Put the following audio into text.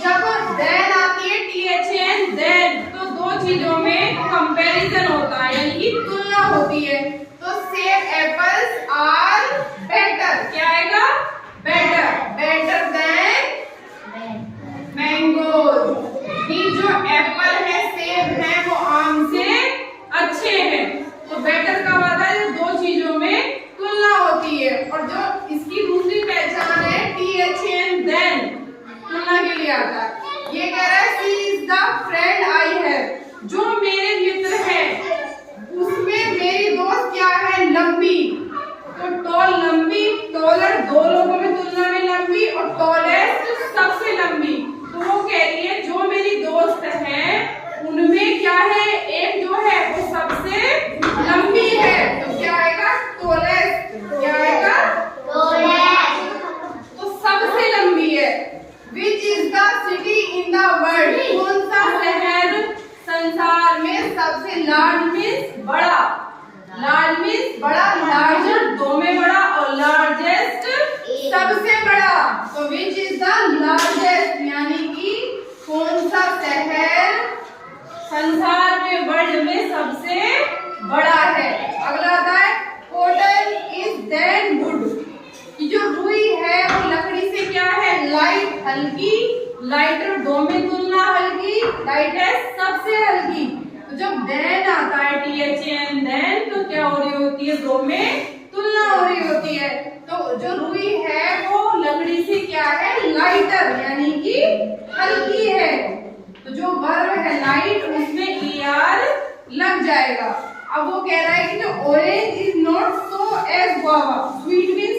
जब देन आती है THN देन, तो दो चीजों में कंपैरिजन होता है, यानी कि तुलना होती है। तो सेब एप्पल्स आर बेटर, क्या आएगा? Better, better than mangoes. ये जो एप्पल है, सेब है, वो आम से अच्छे हैं। तो बेटर का वादा है दो चीजों में तुलना होती है। और जो इसकी दूसरी पहचान है THN देन, तुलना के लिए आता है। ये कह रहा है सी इज द फ्रेंड आई है, जो मेरे मित्र है उसमें मेरी दोस्त क्या है? लंबी। तो टॉल लंबी, टॉलर दो लोगों में तुलना में लंबी, और टॉलेस्ट सबसे लंबी। तो वो कह रही है जो मेरी दोस्त है उनमें क्या है? एक जो है वो सबसे लंबी है। तो क्या आएगा? टॉलेस्ट। क्या आएगा? टॉलेस्ट। तो सबसे लंबी है। Which is the city in the world? कौन सा शहर संसार में सबसे लार्ज मीन्स बड़ा, लार्ज मीन्स बड़ा, लार्जर दो में बड़ा, और लार्जेस्ट सबसे बड़ा। तो which is the largest, यानी कि कौन सा शहर संसार में, वर्ल्ड में सबसे बड़ा है। अगला आता है कॉटन इज देन वुड, कि जो रुई है वो लकड़ी से क्या है? लाइट, हल्की, लाइटर दो में तुलना हल्की, लाइटेस्ट सबसे हल्की। तो जब देन आता है THN देन, तो क्या हो रही होती है? दो में तुलना हो रही होती है। तो जो रुई है वो लकड़ी से क्या है? लाइटर, यानी कि हल्की है। तो जो वर्ब है लाइट, उसमें ER लग जाएगा। अब वो कह रहा है कि जो orange is not so as guava, sweet means